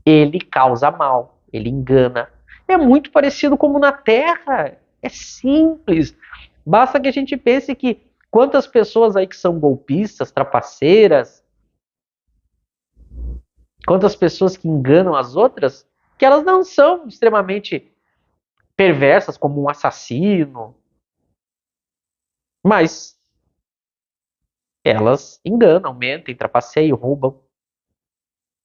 ele causa mal, ele engana. É muito parecido como na Terra. É simples. Basta que a gente pense que quantas pessoas aí que são golpistas, trapaceiras, quantas pessoas que enganam as outras, que elas não são extremamente perversas como um assassino, mas elas enganam, mentem, trapaceiam, roubam,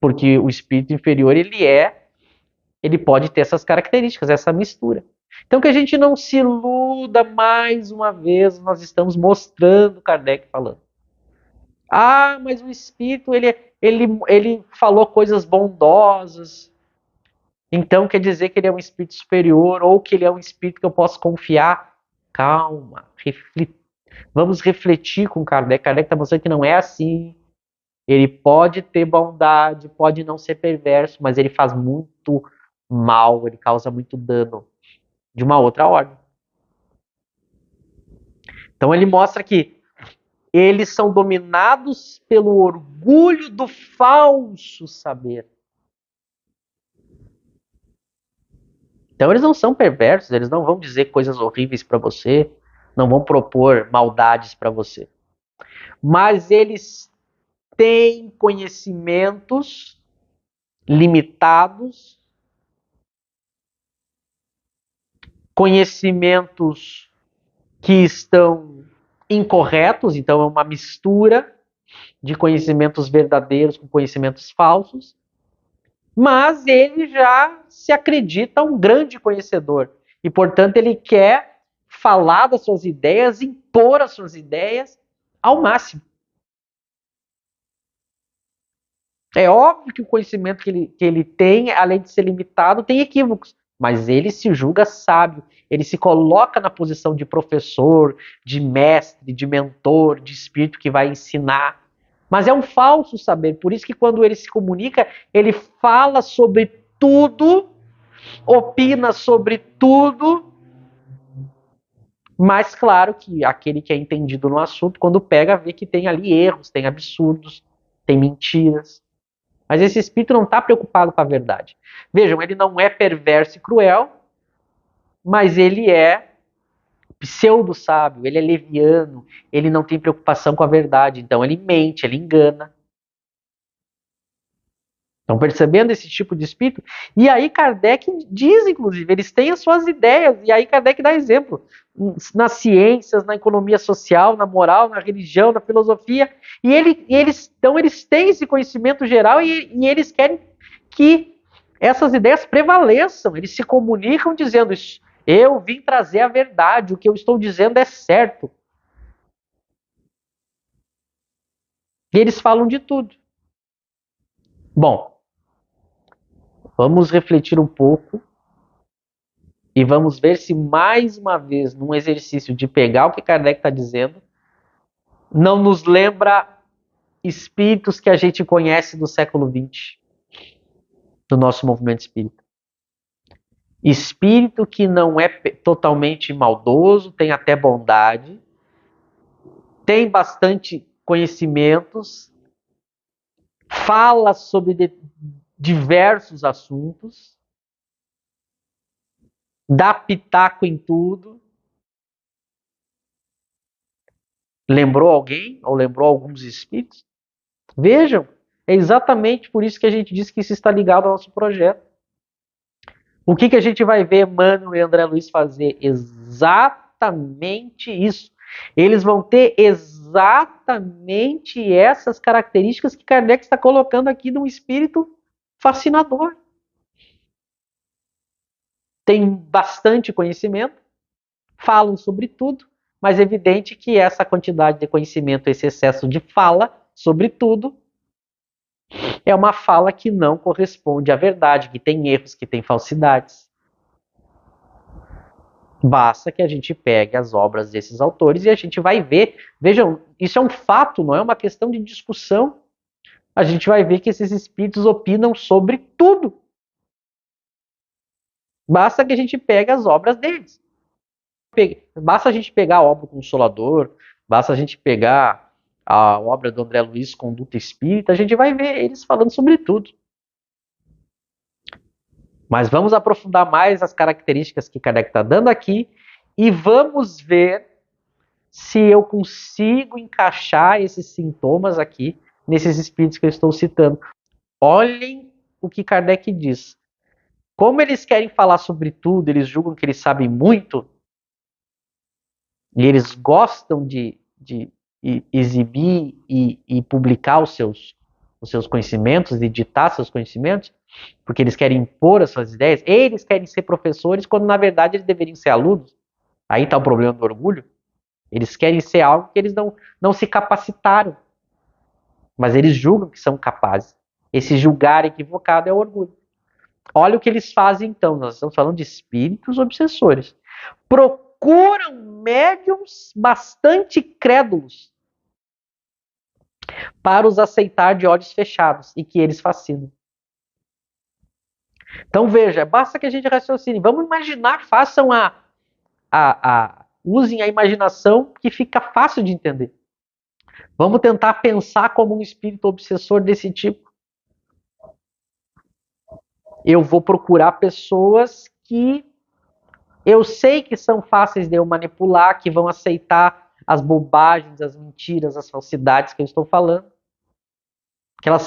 porque o espírito inferior ele pode ter essas características, essa mistura. Então que a gente não se iluda mais uma vez, nós estamos mostrando Kardec falando. Ah, mas o espírito ele falou coisas bondosas, então quer dizer que ele é um espírito superior ou que ele é um espírito que eu posso confiar. Calma, vamos refletir com Kardec. Kardec está mostrando que não é assim. Ele pode ter bondade, pode não ser perverso, mas ele faz muito mal, ele causa muito dano de uma outra ordem. Então ele mostra que eles são dominados pelo orgulho do falso saber. Então eles não são perversos, eles não vão dizer coisas horríveis para você, não vão propor maldades para você. Mas eles têm conhecimentos limitados, conhecimentos que estão incorretos, então é uma mistura de conhecimentos verdadeiros com conhecimentos falsos, mas ele já se acredita um grande conhecedor e, portanto, ele quer falar das suas ideias, impor as suas ideias ao máximo. É óbvio que o conhecimento que ele tem, além de ser limitado, tem equívocos, mas ele se julga sábio, ele se coloca na posição de professor, de mestre, de mentor, de espírito que vai ensinar. Mas é um falso saber, por isso que quando ele se comunica, ele fala sobre tudo, opina sobre tudo, mas claro que aquele que é entendido no assunto, quando pega, vê que tem ali erros, tem absurdos, tem mentiras. Mas esse espírito não está preocupado com a verdade. Vejam, ele não é perverso e cruel, mas ele é pseudo-sábio, ele é leviano, ele não tem preocupação com a verdade, então ele mente, ele engana. Estão percebendo esse tipo de espírito? E aí Kardec diz, inclusive, eles têm as suas ideias, e aí Kardec dá exemplo. Nas ciências, na economia social, na moral, na religião, na filosofia, então eles têm esse conhecimento geral e eles querem que essas ideias prevaleçam. Eles se comunicam dizendo isso. Eu vim trazer a verdade, o que eu estou dizendo é certo. E eles falam de tudo. Bom, vamos refletir um pouco e vamos ver se mais uma vez, num exercício de pegar o que Kardec está dizendo, não nos lembra espíritos que a gente conhece do século XX, do nosso movimento espírita. Espírito que não é totalmente maldoso, tem até bondade, tem bastante conhecimentos, fala sobre diversos assuntos, dá pitaco em tudo. Lembrou alguém? Ou lembrou alguns espíritos? Vejam, é exatamente por isso que a gente diz que isso está ligado ao nosso projeto. O que a gente vai ver Emmanuel e André Luiz fazer? Exatamente isso. Eles vão ter exatamente essas características que Kardec está colocando aqui num espírito fascinador. Tem bastante conhecimento, falam sobre tudo, mas é evidente que essa quantidade de conhecimento, esse excesso de fala sobre tudo, é uma fala que não corresponde à verdade, que tem erros, que tem falsidades. Basta que a gente pegue as obras desses autores e a gente vai ver. Vejam, isso é um fato, não é uma questão de discussão. A gente vai ver que esses espíritos opinam sobre tudo. Basta que a gente pegue as obras deles. Basta a gente pegar a obra Consolador, basta a gente pegar a obra do André Luiz, Conduta Espírita, a gente vai ver eles falando sobre tudo. Mas vamos aprofundar mais as características que Kardec está dando aqui e vamos ver se eu consigo encaixar esses sintomas aqui nesses espíritos que eu estou citando. Olhem o que Kardec diz. Como eles querem falar sobre tudo, eles julgam que eles sabem muito, e eles gostam de exibir e publicar os seus conhecimentos, editar seus conhecimentos, porque eles querem impor as suas ideias, eles querem ser professores, quando na verdade eles deveriam ser alunos. Aí está o problema do orgulho. Eles querem ser algo que eles não se capacitaram, mas eles julgam que são capazes. Esse julgar equivocado é o orgulho. Olha o que eles fazem então, nós estamos falando de espíritos obsessores. Procuram médiums bastante crédulos para os aceitar de olhos fechados e que eles fascinam. Então veja, basta que a gente raciocine. Vamos imaginar, façam usem a imaginação que fica fácil de entender. Vamos tentar pensar como um espírito obsessor desse tipo. Eu vou procurar pessoas que eu sei que são fáceis de eu manipular, que vão aceitar as bobagens, as mentiras, as falsidades que eu estou falando. Que elas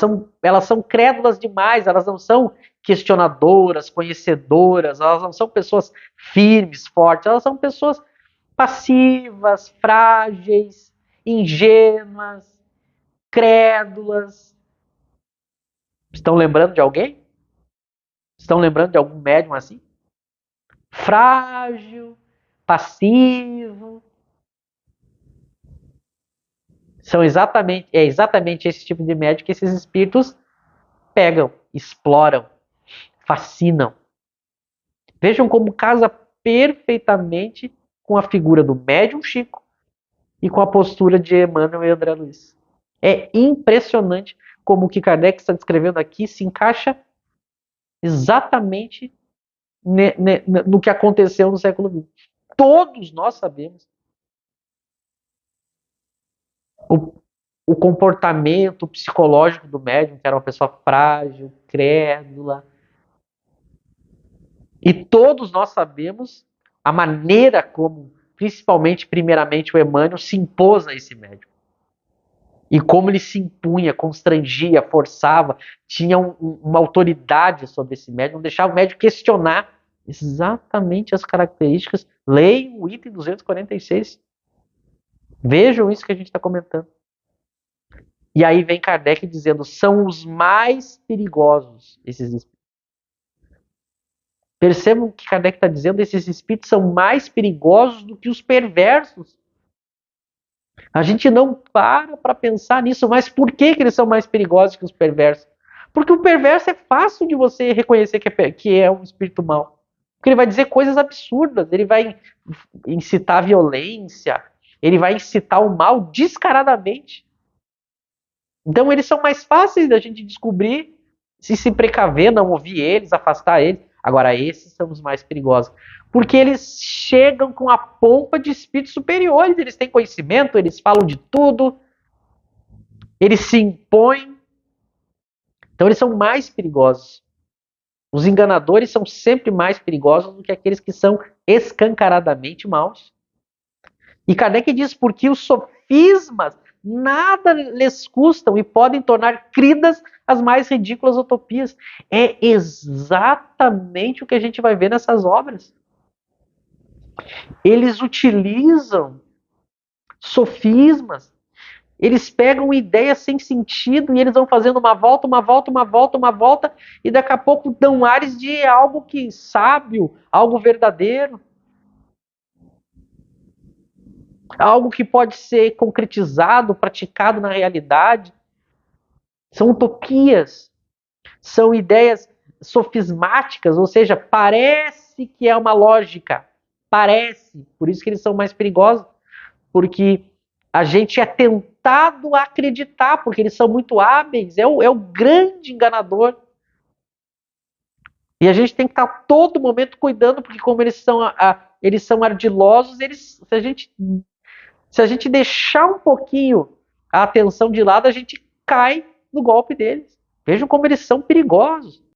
são crédulas demais, elas não são questionadoras, conhecedoras, elas não são pessoas firmes, fortes, elas são pessoas passivas, frágeis, ingênuas, crédulas. Estão lembrando de alguém? Estão lembrando de algum médium assim? Frágil, passivo. É exatamente esse tipo de médium que esses espíritos pegam, exploram, fascinam. Vejam como casa perfeitamente com a figura do médium Chico e com a postura de Emmanuel e André Luiz. É impressionante como o que Kardec está descrevendo aqui se encaixa exatamente no que aconteceu no século XX. Todos nós sabemos o comportamento psicológico do médium, que era uma pessoa frágil, crédula. E todos nós sabemos a maneira como, principalmente, primeiramente, o Emmanuel se impôs a esse médium. E como ele se impunha, constrangia, forçava, tinha uma autoridade sobre esse médium, não deixava o médium questionar exatamente as características. Leiam o item 246. Vejam isso que a gente está comentando. E aí vem Kardec dizendo, são os mais perigosos, esses espíritos. Percebam o que Kardec está dizendo, esses espíritos são mais perigosos do que os perversos. A gente não para pensar nisso, mas por que eles são mais perigosos que os perversos? Porque o perverso é fácil de você reconhecer que é um espírito mau. Porque ele vai dizer coisas absurdas, ele vai incitar a violência, ele vai incitar o mal descaradamente. Então eles são mais fáceis da gente descobrir, se precaver, não ouvir eles, afastar eles. Agora esses são os mais perigosos, porque eles chegam com a pompa de espíritos superiores, eles têm conhecimento, eles falam de tudo, eles se impõem, então eles são mais perigosos. Os enganadores são sempre mais perigosos do que aqueles que são escancaradamente maus. E Kardec diz, porque os sofismas nada lhes custam e podem tornar cridas as mais ridículas utopias. É exatamente o que a gente vai ver nessas obras. Eles utilizam sofismas, eles pegam ideias sem sentido e eles vão fazendo uma volta, e daqui a pouco dão ares de algo que sábio, algo verdadeiro. Algo que pode ser concretizado, praticado na realidade. São utopias, são ideias sofismáticas, ou seja, parece que é uma lógica, parece, por isso que eles são mais perigosos, porque a gente é tentado a acreditar, porque eles são muito hábeis, é o grande enganador. E a gente tem que estar a todo momento cuidando, porque como eles são ardilosos, se a gente deixar um pouquinho a atenção de lado, a gente cai no golpe deles. Vejam como eles são perigosos.